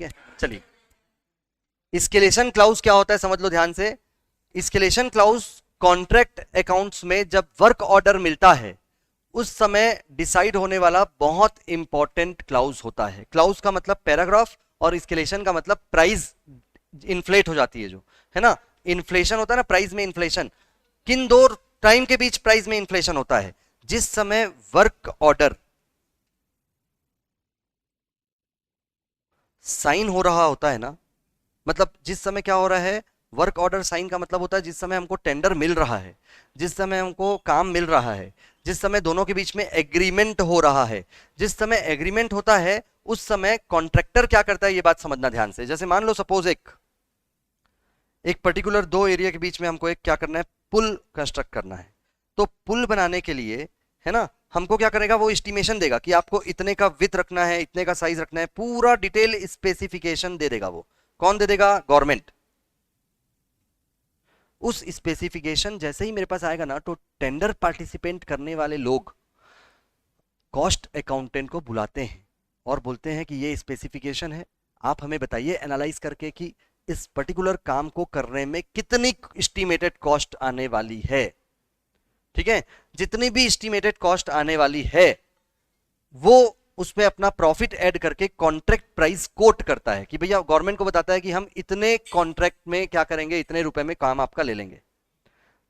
है, चलिए escalation clause क्या होता है समझ लो ध्यान से। एस्केलेशन क्लाउज कॉन्ट्रैक्ट अकाउंट्स में जब वर्क ऑर्डर मिलता है उस समय डिसाइड होने वाला बहुत इंपॉर्टेंट क्लाउज होता है। क्लाउज का मतलब पैराग्राफ और एस्केलेशन का मतलब प्राइस इन्फ्लेट हो जाती है जो है ना, इन्फ्लेशन होता है ना प्राइस में इन्फ्लेशन। किन दो टाइम के बीच प्राइस में इन्फ्लेशन होता है? जिस समय वर्क ऑर्डर साइन हो रहा होता है ना, मतलब जिस समय क्या हो रहा है, वर्क ऑर्डर साइन का मतलब होता है जिस समय हमको टेंडर मिल रहा है, जिस समय हमको काम मिल रहा है, जिस समय दोनों के बीच में एग्रीमेंट हो रहा है। जिस समय एग्रीमेंट होता है उस समय कॉन्ट्रैक्टर क्या करता है, ये बात समझना ध्यान से। जैसे मान लो सपोज एक पर्टिकुलर दो एरिया के बीच में हमको एक क्या करना है, पुल कंस्ट्रक्ट करना है। तो पुल बनाने के लिए है ना, हमको क्या करेगा, वो एस्टिमेशन देगा कि आपको इतने का विड्थ रखना है, इतने का साइज रखना है, पूरा डिटेल स्पेसिफिकेशन दे देगा। वो कौन दे देगा? गवर्नमेंट। उस स्पेसिफिकेशन जैसे ही मेरे पास आएगा ना, तो टेंडर पार्टिसिपेंट करने वाले लोग कॉस्ट अकाउंटेंट को बुलाते हैं और बोलते हैं कि ये स्पेसिफिकेशन है, आप हमें बताइए एनालाइज करके कि इस पर्टिकुलर काम को करने में कितनी एस्टिमेटेड कॉस्ट आने वाली है। ठीक है, जितनी भी एस्टिमेटेड कॉस्ट आने वाली है वो उसमें अपना प्रॉफिट ऐड करके कॉन्ट्रैक्ट प्राइस कोट करता है कि भैया गवर्नमेंट को बताता है कि हम इतने कॉन्ट्रैक्ट में क्या करेंगे, इतने रुपए में काम आपका ले लेंगे।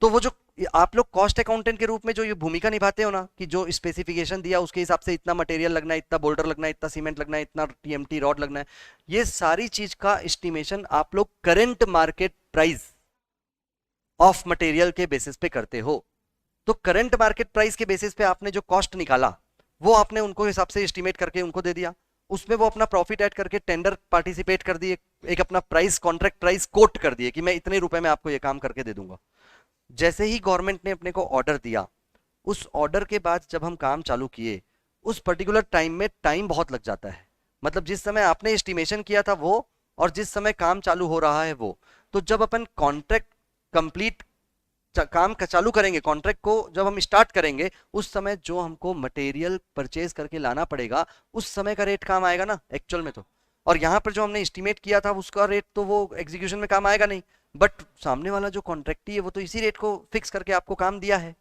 तो वो जो आप लोग कॉस्ट अकाउंटेंट के रूप में जो ये भूमिका निभाते हो ना, कि जो स्पेसिफिकेशन दिया उसके हिसाब से इतना मटेरियल लगना है, इतना बोल्डर लगना है, इतना सीमेंट लगना है, इतना टीएमटी रॉड लगना है, ये सारी चीज का एस्टिमेशन आप लोग current market price of material के बेसिस पे करते हो। तो करंट मार्केट प्राइस के बेसिस पे आपने जो कॉस्ट निकाला वो आपने उनको हिसाब से एस्टिमेट करके उनको दे दिया, उसमें वो अपना प्रॉफिट ऐड करके टेंडर पार्टिसिपेट कर दिए, एक अपना प्राइस कॉन्ट्रैक्ट प्राइस कोट कर दिए कि मैं इतने रुपए में आपको ये काम करके दे दूंगा। जैसे ही गवर्नमेंट ने अपने को ऑर्डर दिया, उस ऑर्डर के बाद जब हम काम चालू किए, उस पर्टिकुलर टाइम में टाइम बहुत लग जाता है। मतलब जिस समय आपने एस्टिमेशन किया था वो और जिस समय काम चालू हो रहा है वो, तो जब अपन कॉन्ट्रैक्ट कंप्लीट काम का चालू करेंगे, कॉन्ट्रैक्ट को जब हम स्टार्ट करेंगे, उस समय जो हमको मटेरियल परचेज करके लाना पड़ेगा उस समय का रेट काम आएगा ना एक्चुअल में। तो और यहाँ पर जो हमने एस्टिमेट किया था उसका रेट तो वो एग्जीक्यूशन में काम आएगा नहीं, बट सामने वाला जो कॉन्ट्रैक्टी है वो तो इसी रेट को फिक्स करके आपको काम दिया है।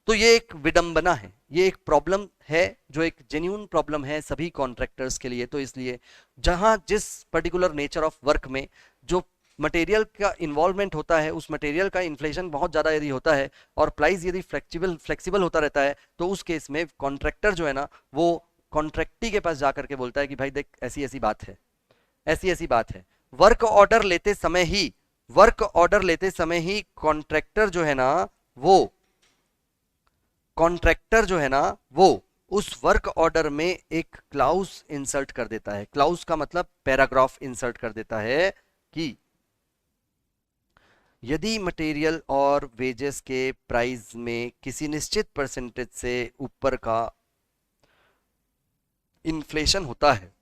तो ये एक विडंबना है, ये एक प्रॉब्लम है जो एक जेन्युइन प्रॉब्लम है सभी कॉन्ट्रैक्टर्स के लिए। तो इसलिए जहां जिस पर्टिकुलर नेचर ऑफ वर्क में जो मटेरियल का इन्वॉल्वमेंट होता है, उस मटेरियल का इन्फ्लेशन बहुत ज़्यादा यदि होता है और प्राइस यदि फ्लेक्सिबल होता रहता है, तो उस केस में कॉन्ट्रैक्टर जो है ना वो कॉन्ट्रैक्टी के पास जा करके बोलता है कि भाई देख ऐसी ऐसी बात है, ऐसी ऐसी बात है। वर्क ऑर्डर लेते समय ही कॉन्ट्रैक्टर जो है ना वो उस वर्क ऑर्डर में एक क्लाउज इंसर्ट कर देता है। क्लाउज का मतलब पैराग्राफ इंसर्ट कर देता है कि यदि मटेरियल और वेजेस के प्राइस में किसी निश्चित परसेंटेज से ऊपर का इन्फ्लेशन होता है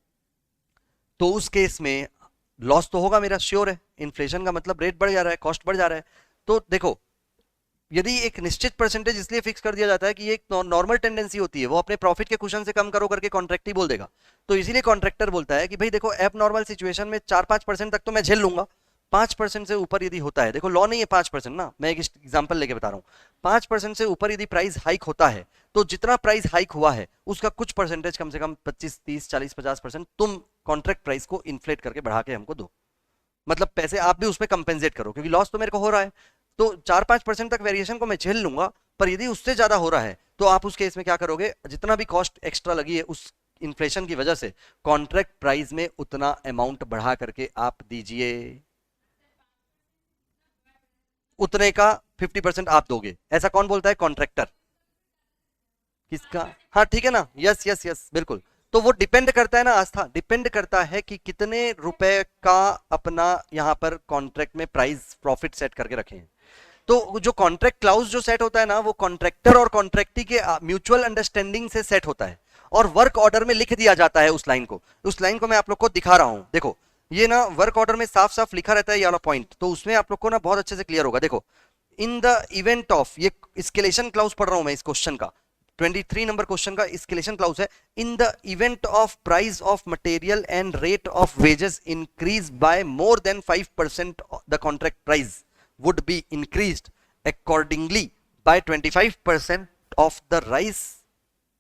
तो उस केस में लॉस तो होगा मेरा, श्योर है। इन्फ्लेशन का मतलब रेट बढ़ जा रहा है, कॉस्ट बढ़ जा रहा है। तो देखो यदि एक निश्चित परसेंटेज इसलिए फिक्स कर दिया जाता है कि ये एक नॉर्मल टेंडेंसी होती है, वो अपने प्रॉफिट के कुशन से कम करो करके कॉन्ट्रैक्ट ही बोल देगा। तो इसीलिए कॉन्ट्रैक्टर बोलता है कि भाई देखो एब नॉर्मल सिचुएशन में 4-5% तक तो मैं झेल लूंगा, 5% से ऊपर यदि होता है, देखो लॉ नहीं है 5% ना, मैं एक एग्जांपल लेके बता रहा हूँ, 5% से ऊपर यदि प्राइस हाइक होता है तो जितना प्राइस हाइक हुआ है उसका कुछ परसेंटेज, कम से कम 25-30-40-50% तुम कॉन्ट्रैक्ट प्राइस को इन्फ्लेट करके बढ़ा के हमको दो। मतलब पैसे आप भी उसमें कंपेंसेट करो क्योंकि लॉस तो मेरे को हो रहा है। तो 4-5% तक वेरिएशन को मैं झेल लूंगा, पर यदि उससे ज्यादा हो रहा है तो आप उस केस में क्या करोगे, जितना भी कॉस्ट एक्स्ट्रा लगी है उस इन्फ्लेशन की वजह से कॉन्ट्रैक्ट प्राइस में उतना अमाउंट बढ़ा करके आप दीजिए, उतने का 50% आप दोगे। ऐसा कौन बोलता है? कॉन्ट्रैक्टर। किसका? हाँ ठीक है ना, यस यस यस बिल्कुल। तो वो डिपेंड करता है ना आस्था, डिपेंड करता है कि कितने रुपए का अपना यहाँ पर कॉन्ट्रैक्ट में प्राइस प्रॉफिट सेट करके रखे हैं। तो जो कॉन्ट्रैक्ट क्लाउज जो सेट होता है ना वो कॉन्ट्रैक्टर और कॉन्ट्रैक्टी के म्यूचुअल अंडरस्टैंडिंग से सेट होता है और वर्क ऑर्डर में लिख दिया जाता है उस लाइन को। उस लाइन को मैं आप लोग को दिखा रहा हूं, देखो ये ना वर्क ऑर्डर में साफ साफ लिखा रहता है ये वाला पॉइंट, तो उसमें आप लोग को ना बहुत अच्छे से क्लियर होगा। देखो इन द इवेंट ऑफ, ये एस्केलेशन क्लाउज पढ़ रहा हूं मैं इस क्वेश्चन का, 23 नंबर क्वेश्चन का escalation clause है, in the event of price of material and rate of wages increase by more than 5%, the contract price would be increased accordingly by 25% of the rise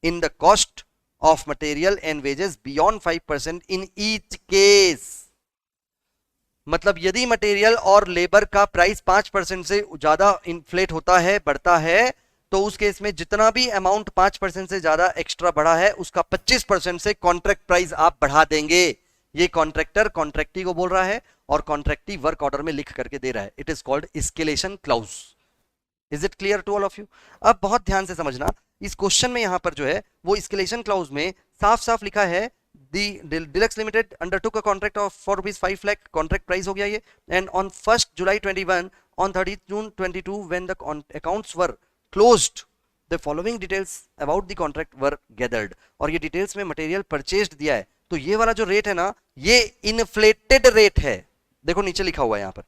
in the cost of material and wages beyond 5% in each case. मतलब यदि material और labour का price 5% से ज्यादा inflate होता है, बढ़ता है, तो उस केस में जितना भी अमाउंट 5% से ज्यादा एक्स्ट्रा बढ़ा है उसका 25% से कॉन्ट्रैक्ट प्राइस आप बढ़ा देंगे। ये कॉन्ट्रैक्टर कॉन्ट्रैक्टी को बोल रहा है और कॉन्ट्रैक्टी वर्क ऑर्डर में लिख करके दे रहा है। It is called escalation clause. Is it clear to all of you? अब बहुत ध्यान से समझना, इस क्वेश्चन में यहां पर जो है वो एस्केलेशन क्लाउज में साफ साफ लिखा है deluxe limited undertook a contract of for ₹5 lakh, contract price हो गया ये, and on 1 July 21 on 30 June 22 when the accounts were closed the following details about the contract were gathered. और ये डिटेल्स में मटेरियल परचेज्ड दिया है, तो ये वाला जो रेट है ना ये इन्फ्लेटेड रेट है। देखो नीचे लिखा हुआ है यहां पर,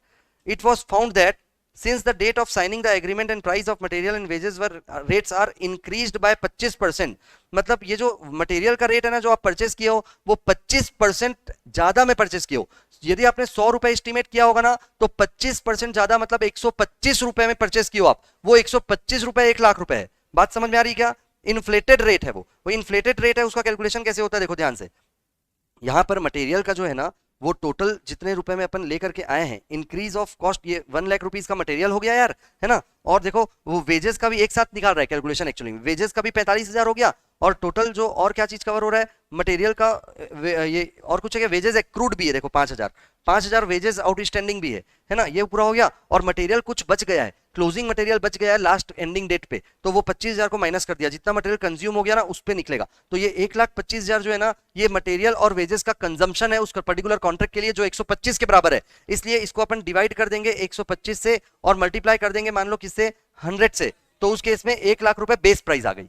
it was found that since the date of signing the agreement and price of material and wages were rates are increased by 25%। मतलब ये जो मटेरियल का रेट है ना जो आप परचेस किए हो वो 25% ज्यादा में परचेस किए हो। यदि आपने 100 रुपए एस्टिमेट किया होगा ना तो 25% ज्यादा मतलब 125 रुपए में परचेस किए हो आप, वो 125 रुपए 1 लाख रुपए है। बात समझ में आ रही क्या? इन्फ्लेटेड रेट है वो इन्फ्लेटेड रेट है। उसका कैलकुलेशन कैसे होता है देखो ध्यान से, यहां पर मटेरियल का जो है ना वो टोटल जितने रुपए में अपन लेकर के आए हैं, इंक्रीज ऑफ कॉस्ट, ये 1 लाख रुपीस का मटेरियल हो गया यार, है ना। और देखो वो वेजेस का भी एक साथ निकाल रहा है कैलकुलेशन, एक्चुअली वेजेस का भी 45,000 हो गया, और टोटल जो और क्या चीज कवर हो रहा है मटेरियल का, ये और कुछ है, वेजेस एक्रूड भी है देखो 5,000 वेजेस आउटस्टैंडिंग भी है ना, ये पूरा हो गया। और मटेरियल कुछ बच गया है, क्लोजिंग मटेरियल बच गया है लास्ट एंडिंग डेट पे, तो वो 25,000 को माइनस कर दिया, जितना मटेरियल कंज्यूम हो गया ना उस पे निकलेगा। तो ये 1,25,000 जो है ना ये मटेरियल और वेजेस का कंजम्पशन है उस पर्टिकुलर कॉन्ट्रैक्ट के लिए, जो 125 के बराबर है। इसलिए इसको अपन डिवाइड कर देंगे 125 से और मल्टीप्लाई कर देंगे मान लो किससे, 100 से, तो उस केस में 1 लाख रुपए बेस प्राइस आ गई।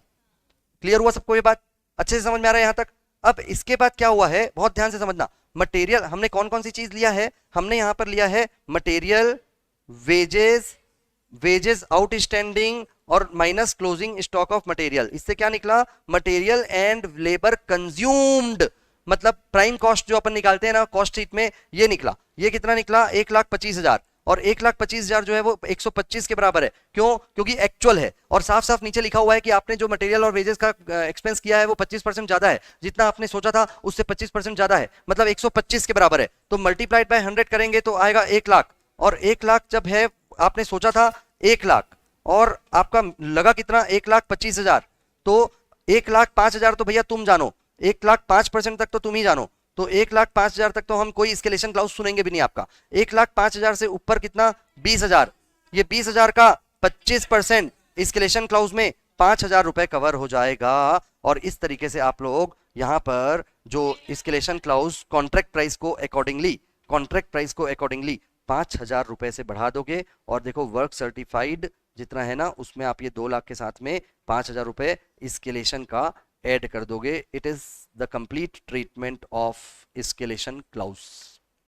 क्लियर हुआ सबको ये बात? अच्छे से समझ में आ रहा है यहां तक? अब इसके बाद क्या हुआ है बहुत ध्यान से समझना, मटेरियल हमने कौन कौन सी चीज लिया है, हमने यहां पर लिया है मटेरियल, वेजेस आउटस्टैंडिंग और minus closing stock of material. इससे क्या निकला, मटेरियल एंड लेबर कंज्यूम्ड, मतलब प्राइम कॉस्ट जो अपन निकालते हैं ना कॉस्ट शीट में, ये निकला। ये कितना निकला, 1,25,000, और 1,25,000 जो है वो 125 के बराबर है। क्यों? क्योंकि एक्चुअल है, और साफ साफ नीचे लिखा हुआ है कि आपने जो मटेरियल और वेजेस का एक्सपेंस किया है वो 25% ज्यादा है, जितना आपने सोचा था उससे 25% ज्यादा है, मतलब 125 के बराबर है। तो मल्टीप्लाइड बाय 100 करेंगे तो आएगा 1 लाख, और 1 लाख जब है आपने सोचा था 1 लाख और आपका लगा कितना, 1,25,000, तो 1,05,000 तो भैया तुम जानो, 1,05% तक तो तुम ही जानो, तो 1,05,000 तक तो हम कोई एस्केलेशन क्लाउज सुनेंगे भी नहीं आपका। 1,05,000 से ऊपर कितना, 20,000, ये 20,000 का 25% एस्केलेशन क्लाउज में 5,000 रुपए कवर हो जाएगा। और इस तरीके से आप लोग यहाँ पर जो एस्केलेशन क्लाउज कॉन्ट्रैक्ट प्राइस को अकॉर्डिंगली 5,000 रुपए से बढ़ा दोगे, और देखो वर्क सर्टिफाइड जितना है ना उसमें आप ये 2 लाख के साथ में 5,000 रुपए एस्केलेशन का ऐड कर दोगे। It is the complete treatment of escalation clause.